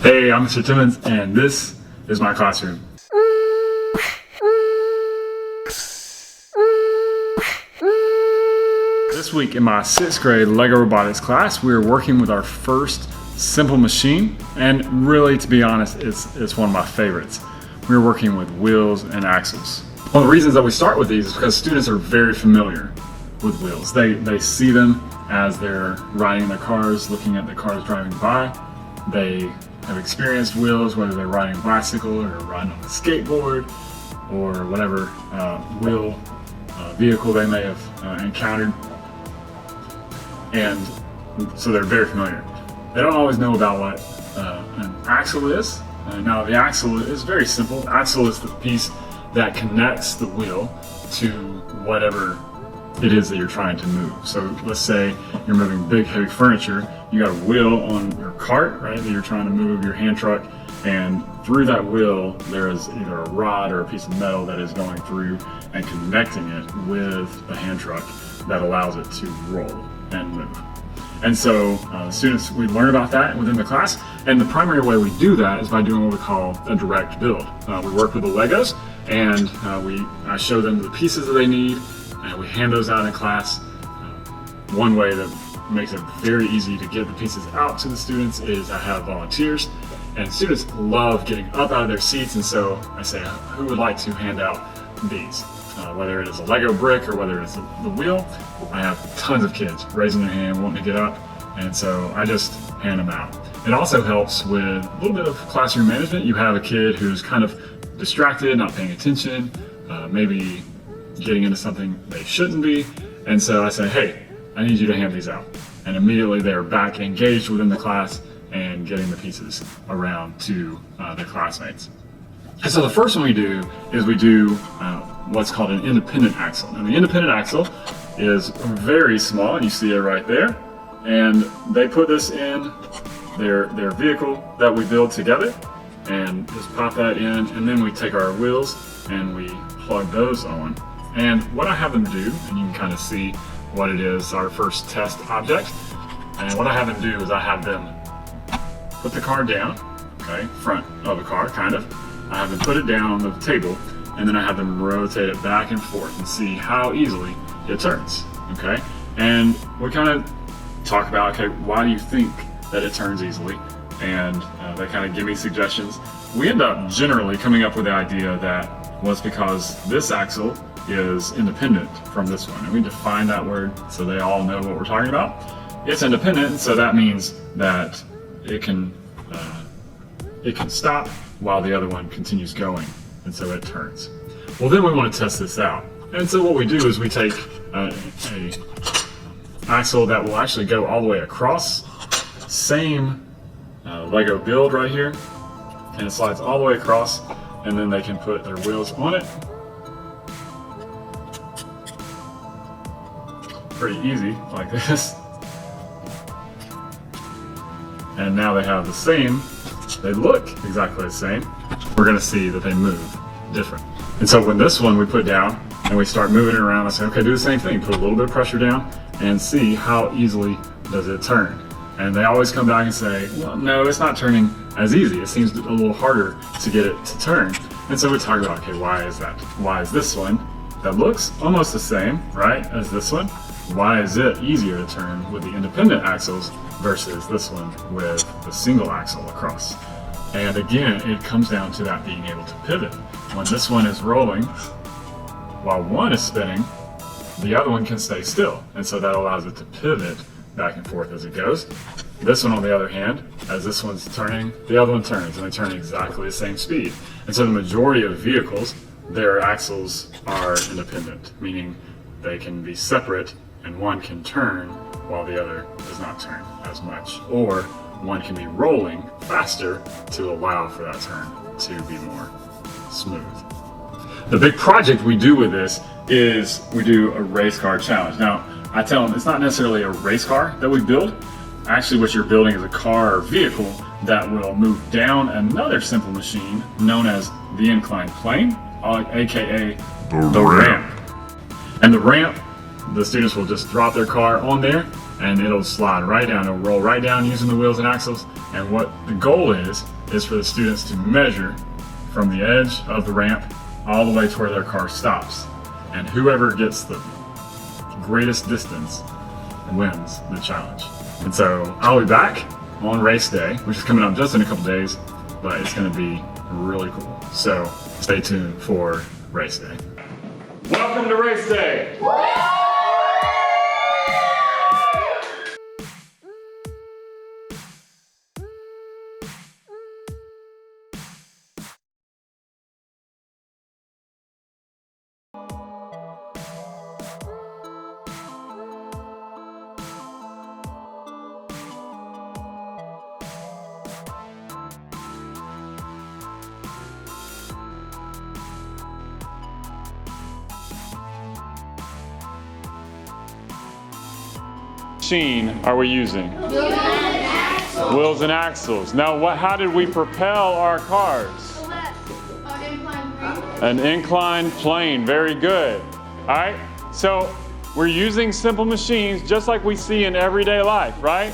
Hey, I'm Mr. Timmons, and this is my classroom. This week in my 6th grade Lego Robotics class, we are working with our first simple machine, and really, to be honest, it's one of my favorites. We're working with wheels and axles. One of the reasons that we start with these is because students are very familiar with wheels. They see them as they're riding their cars, looking at the cars driving by. They have experienced wheels, whether they're riding a bicycle or riding on a skateboard or whatever wheel vehicle they may have encountered. And so they're very familiar. They don't always know about what an axle is. Now the axle is very simple. The axle is the piece that connects the wheel to whatever it is that you're trying to move. So let's say you're moving big heavy furniture, you got a wheel on your cart, right, that you're trying to move, your hand truck, and through that wheel there is either a rod or a piece of metal that is going through and connecting it with the hand truck that allows it to roll and move. And so students, we learn about that within the class, and the primary way we do that is by doing what we call a direct build. We work with the Legos, and I show them the pieces that they need, and we hand those out in class. One way that makes it very easy to get the pieces out to the students is I have volunteers, and students love getting up out of their seats, and so I say, who would like to hand out these? Whether it is a Lego brick or whether it's the wheel, I have tons of kids raising their hand, wanting to get up, and so I just hand them out. It also helps with a little bit of classroom management. You have a kid who's kind of distracted, not paying attention, maybe getting into something they shouldn't be, and so I say, hey, I need you to hand these out. And immediately they're back engaged within the class and getting the pieces around to their classmates. And so the first one we do is we do what's called an independent axle. And the independent axle is very small, and you see it right there. And they put this in their vehicle that we build together, and just pop that in, and then we take our wheels and we plug those on. And what I have them do, and you can kind of see what it is, our first test object. And what I have them do is I have them put the car down, okay, front of the car, kind of. I have them put it down on the table, and then I have them rotate it back and forth and see how easily it turns, okay? And we kind of talk about, okay, why do you think that it turns easily? And they kind of give me suggestions. We end up generally coming up with the idea that was because this axle is independent from this one. And we define that word so they all know what we're talking about. It's independent, so that means that it can stop while the other one continues going, and so it turns. Well, then we want to test this out. And so what we do is we take a axle that will actually go all the way across, same Lego build right here, and it slides all the way across, and then they can put their wheels on it. Pretty easy, like this. And now they have the same, they look exactly the same. We're gonna see that they move different. And so when this one we put down and we start moving it around, I say, okay, do the same thing, put a little bit of pressure down and see how easily does it turn. And they always come back and say, well, no, it's not turning as easy. It seems a little harder to get it to turn. And so we talk about, okay, why is that? Why is this one that looks almost the same, right, as this one? Why is it easier to turn with the independent axles versus this one with the single axle across? And again, it comes down to that being able to pivot. When this one is rolling, while one is spinning, the other one can stay still. And so that allows it to pivot back and forth as it goes. This one, on the other hand, as this one's turning, the other one turns, and they turn exactly the same speed. And so the majority of vehicles, their axles are independent, meaning they can be separate and one can turn while the other does not turn as much. Or one can be rolling faster to allow for that turn to be more smooth. The big project we do with this is we do a race car challenge. Now, I tell them it's not necessarily a race car that we build. Actually, what you're building is a car or vehicle that will move down another simple machine known as the inclined plane, aka the ramp. And the ramp, the students will just drop their car on there, and it'll slide right down. It'll roll right down using the wheels and axles. And what the goal is for the students to measure from the edge of the ramp all the way to where their car stops. And whoever gets the greatest distance wins the challenge. And so I'll be back on race day, which is coming up just in a couple days, but it's going to be really cool. So stay tuned for race day. Welcome to race day. Machine are we using? Wheels and axles. Now, how did we propel our cars? An inclined plane. Very good. All right. So we're using simple machines just like we see in everyday life, right?